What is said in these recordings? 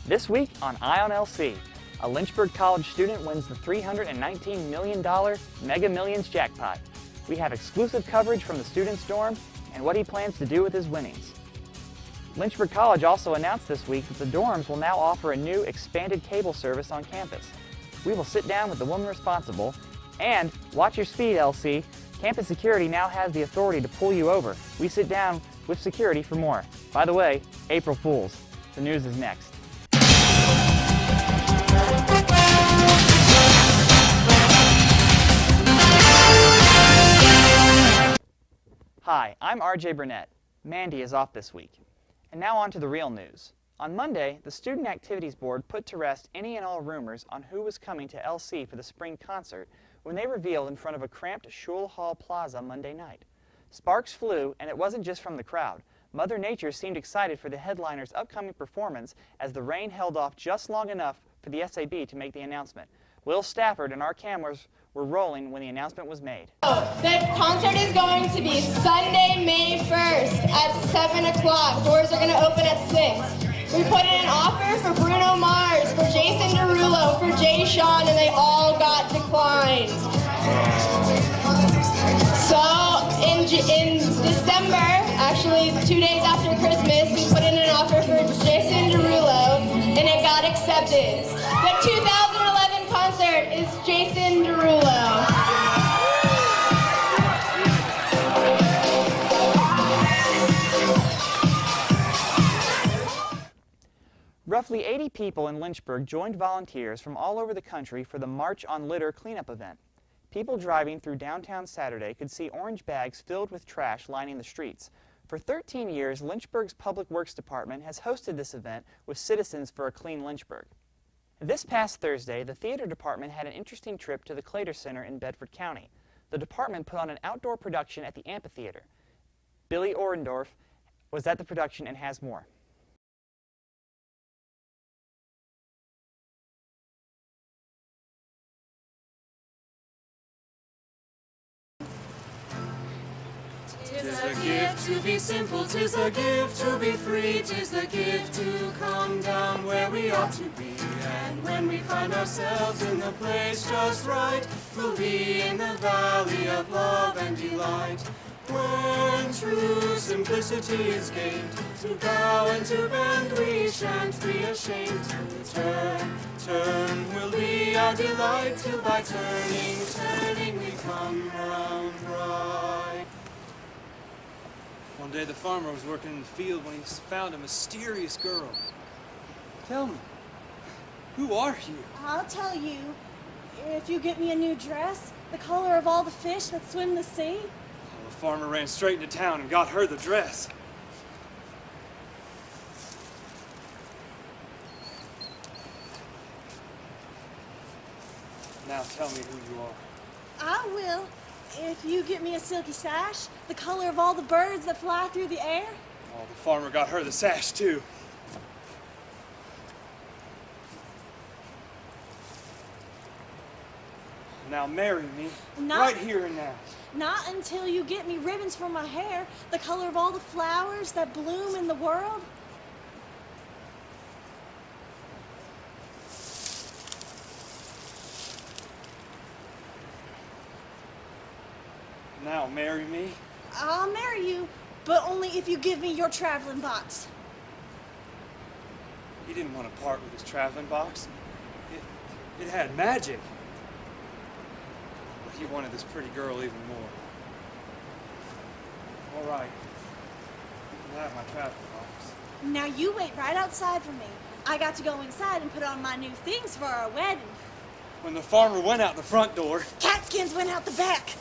This week on Eye on LC, a Lynchburg College student wins the $319 million Mega Millions jackpot. We have exclusive coverage from the student's dorm and what he plans to do with his winnings. Lynchburg College also announced this week that the dorms will now offer a new expanded cable service on campus. We will sit down with the woman responsible and watch your speed, LC. Campus security now has the authority to pull you over. We sit down with security for more. By the way, April Fools. The news is next. Hi, I'm RJ Burnette. Mandy is off this week. And now on to the real news. On Monday, the Student Activities Board put to rest any and all rumors on who was coming to LC for the spring concert when they revealed in front of a cramped Schule Hall Plaza Monday night. Sparks flew, and it wasn't just from the crowd. Mother Nature seemed excited for the headliner's upcoming performance as the rain held off just long enough for the SAB to make the announcement. Will Stafford and our cameras were rolling when the announcement was made. The concert is going to be Sunday, May 1st at 7 o'clock. Doors are going to open at 6. We put in an offer for Bruno Mars, for Jason Derulo, for Jay Sean, and they all got declined. So in December, actually 2 days after Christmas, we put in an offer for Jason Derulo, and it got accepted. The 2011 concert is Jason Derulo. Roughly 80 people in Lynchburg joined volunteers from all over the country for the March on Litter cleanup event. People driving through downtown Saturday could see orange bags filled with trash lining the streets. For 13 years, Lynchburg's Public Works Department has hosted this event with Citizens for a Clean Lynchburg. This past Thursday, the theater department had an interesting trip to the Clater Center in Bedford County. The department put on an outdoor production at the amphitheater. Billy Orendorf was at the production and has more. Tis a gift to be simple, tis a gift to be free, tis the gift to come down where we ought to be. And when we find ourselves in the place just right, we'll be in the valley of love and delight. When true simplicity is gained, to bow and to bend we shan't be ashamed. To turn will be our delight, till by turning we come round right. One day the farmer was working in the field when he found a mysterious girl. Tell me, who are you? I'll tell you, if you get me a new dress, the color of all the fish that swim the sea. Well, the farmer ran straight into town and got her the dress. Now tell me who you are. I will, if you get me a silky sash, the color of all the birds that fly through the air. Oh, the farmer got her the sash too. Now marry me, right here and now. Not until you get me ribbons for my hair, the color of all the flowers that bloom in the world. Now marry me. I'll marry you, but only if you give me your traveling box. He didn't want to part with his traveling box. It had magic. But he wanted this pretty girl even more. All right. I'll have my traveling box. Now you wait right outside for me. I got to go inside and put on my new things for our wedding. When the farmer went out the front door, Catskins went out the back.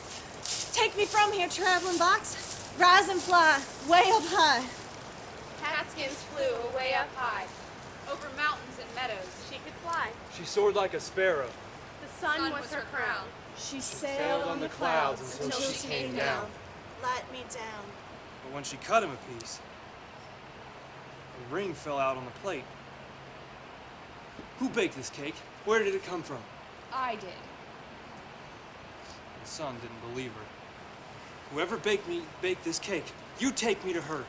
Take me from here, traveling box. Rise and fly, way up high. Catskins flew away up high. Over mountains and meadows she could fly. she soared like a sparrow. The sun was her crown. She sailed on the clouds until she came down. Let me down. But when she cut him a piece, the ring fell out on the plate. Who baked this cake? Where did it come from? I did. The son didn't believe her. Whoever baked this cake, you take me to her,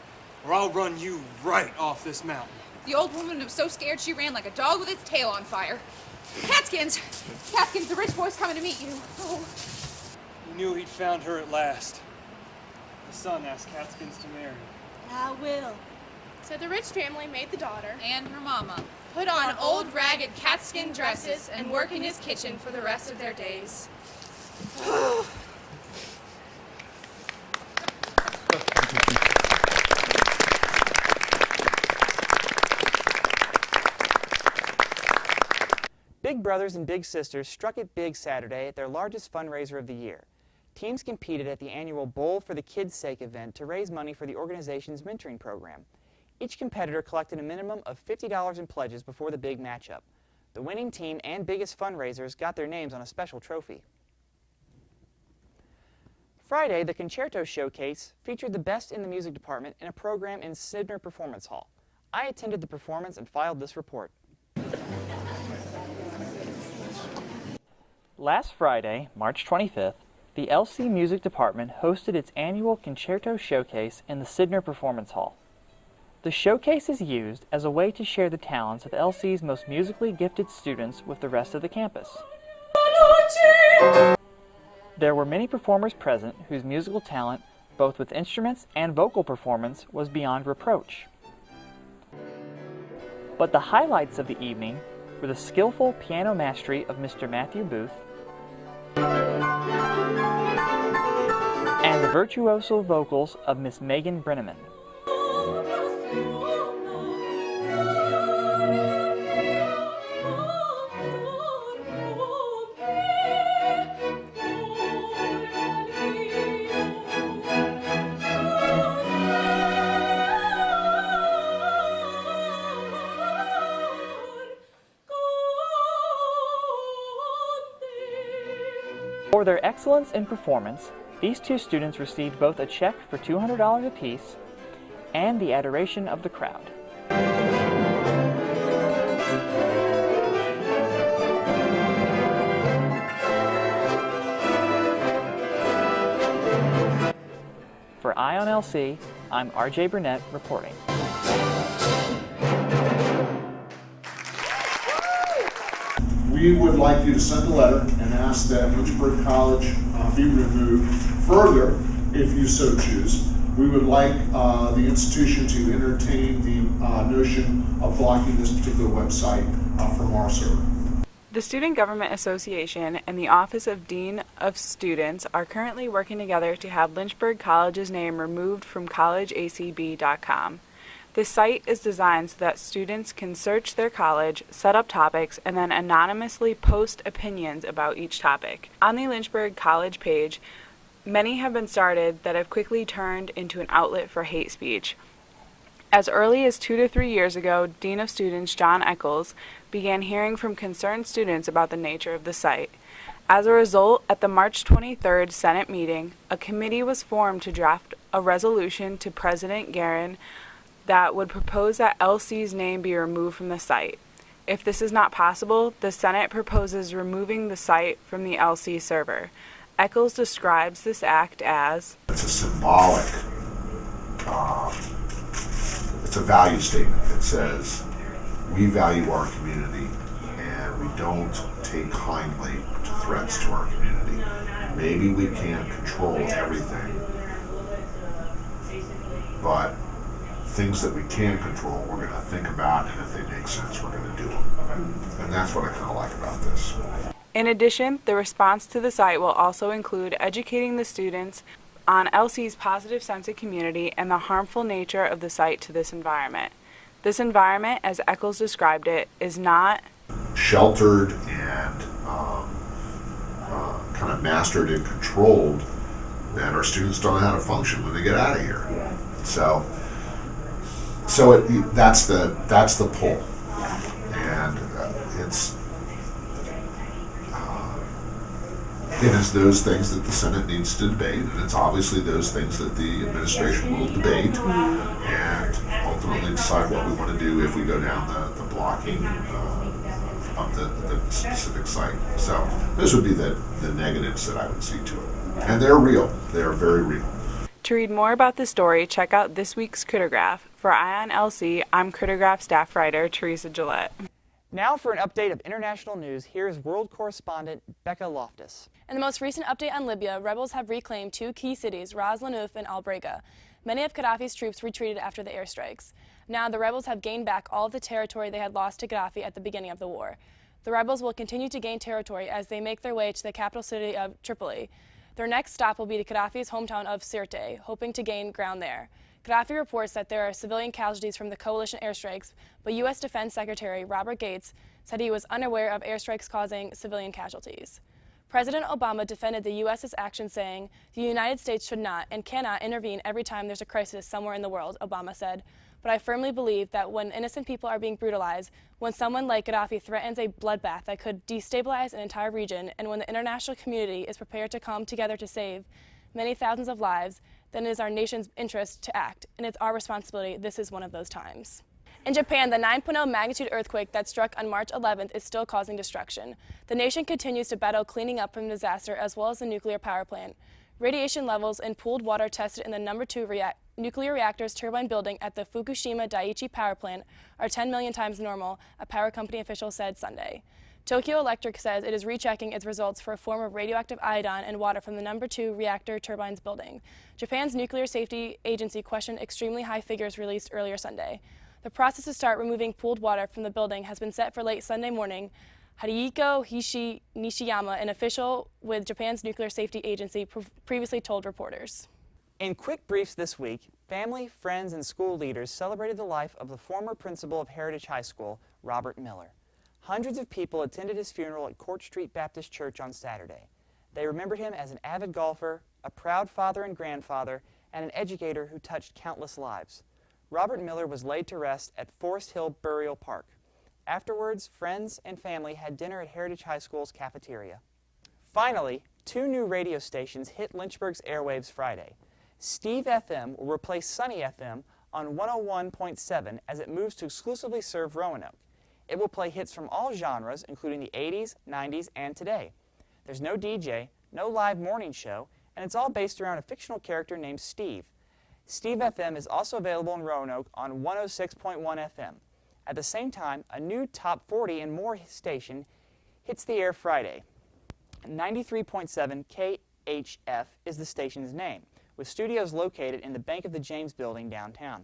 or I'll run you right off this mountain. The old woman was so scared she ran like a dog with its tail on fire. Catskins! Catskins, the rich boy's coming to meet you. Oh. He knew he'd found her at last. The son asked Catskins to marry. I will. So the rich family made the daughter And her mama. put on old ragged catskin dresses and work in his kitchen for the rest of their days. Big Brothers and Big Sisters struck it big Saturday at their largest fundraiser of the year. Teams competed at the annual Bowl for the Kids' Sake event to raise money for the organization's mentoring program. Each competitor collected a minimum of $50 in pledges before the big matchup. The winning team and biggest fundraisers got their names on a special trophy. Friday, the Concerto Showcase featured the best in the music department in a program in Sidner Performance Hall. I attended the performance and filed this report. Last Friday, March 25th, the LC Music Department hosted its annual Concerto Showcase in the Sidner Performance Hall. The showcase is used as a way to share the talents of LC's most musically gifted students with the rest of the campus. There were many performers present whose musical talent, both with instruments and vocal performance, was beyond reproach. But the highlights of the evening were the skillful piano mastery of Mr. Matthew Booth and the virtuoso vocals of Miss Megan Brenneman. For their excellence in performance, these two students received both a check for $200 apiece and the adoration of the crowd. For Eye on LC, I'm RJ Burnette reporting. We would like you to send a letter and ask that Lynchburg College be removed. Further, if you so choose, we would like the institution to entertain the notion of blocking this particular website from our server. The Student Government Association and the Office of Dean of Students are currently working together to have Lynchburg College's name removed from collegeacb.com. This site is designed so that students can search their college, set up topics, and then anonymously post opinions about each topic. On the Lynchburg College page, many have been started that have quickly turned into an outlet for hate speech. As early as 2 to 3 years ago, Dean of Students John Eccles began hearing from concerned students about the nature of the site. As a result, at the March 23rd Senate meeting, a committee was formed to draft a resolution to President Guerin that would propose that LC's name be removed from the site. If this is not possible, the Senate proposes removing the site from the LC server. Eccles describes this act as, It's a symbolic, it's a value statement that says we value our community and we don't take kindly to threats to our community. Maybe we can't control everything, but things that we can control, we're going to think about, and if they make sense, we're going to do them. And that's what I kind of like about this. In addition, the response to the site will also include educating the students on LC's positive sense of community and the harmful nature of the site to this environment. This environment, as Eccles described it, is not sheltered and kind of mastered and controlled, and our students don't know how to function when they get out of here. So that's the pull, and it is those things that the Senate needs to debate, and it's obviously those things that the administration will debate, and ultimately decide what we want to do if we go down the blocking of the specific site. So those would be the negatives that I would see to it, and they're real. They are very real. To read more about this story, check out this week's Crittergraph. For Ion LC, I'm Critograph staff writer Teresa Gillette. Now for an update of international news, here's world correspondent Becca Loftus. In the most recent update on Libya, rebels have reclaimed two key cities, Ras Lanuf and Al Brega. Many of Gaddafi's troops retreated after the airstrikes. Now the rebels have gained back all of the territory they had lost to Gaddafi at the beginning of the war. The rebels will continue to gain territory as they make their way to the capital city of Tripoli. Their next stop will be to Gaddafi's hometown of Sirte, hoping to gain ground there. Gaddafi reports that there are civilian casualties from the coalition airstrikes, but U.S. Defense Secretary Robert Gates said he was unaware of airstrikes causing civilian casualties. President Obama defended the U.S.'s action, saying, "The United States should not and cannot intervene every time there's a crisis somewhere in the world," Obama said. "But I firmly believe that when innocent people are being brutalized, when someone like Gaddafi threatens a bloodbath that could destabilize an entire region, and when the international community is prepared to come together to save many thousands of lives, then it is our nation's interest to act, and it's our responsibility. This is one of those times." In Japan, the 9.0 magnitude earthquake that struck on March 11th is still causing destruction. The nation continues to battle cleaning up from the disaster as well as the nuclear power plant. Radiation levels in pooled water tested in the number 2 nuclear reactor's turbine building at the Fukushima Daiichi power plant are 10 million times normal, a power company official said Sunday. Tokyo Electric says it is rechecking its results for a form of radioactive iodine in water from the number 2 reactor turbine's building. Japan's Nuclear Safety Agency questioned extremely high figures released earlier Sunday. The process to start removing pooled water from the building has been set for late Sunday morning. Hidehiko Nishiyama, an official with Japan's Nuclear Safety Agency, previously told reporters. In quick briefs this week, family, friends, and school leaders celebrated the life of the former principal of Heritage High School, Robert Miller. Hundreds of people attended his funeral at Court Street Baptist Church on Saturday. They remembered him as an avid golfer, a proud father and grandfather, and an educator who touched countless lives. Robert Miller was laid to rest at Forest Hill Burial Park. Afterwards, friends and family had dinner at Heritage High School's cafeteria. Finally, 2 new radio stations hit Lynchburg's airwaves Friday. Steve FM will replace Sunny FM on 101.7 as it moves to exclusively serve Roanoke. It will play hits from all genres, including the 80s, 90s, and today. There's no DJ, no live morning show, and it's all based around a fictional character named Steve. Steve FM is also available in Roanoke on 106.1 FM. At the same time, a new Top 40 and More station hits the air Friday. 93.7 KHF is the station's name, with studios located in the Bank of the James building downtown.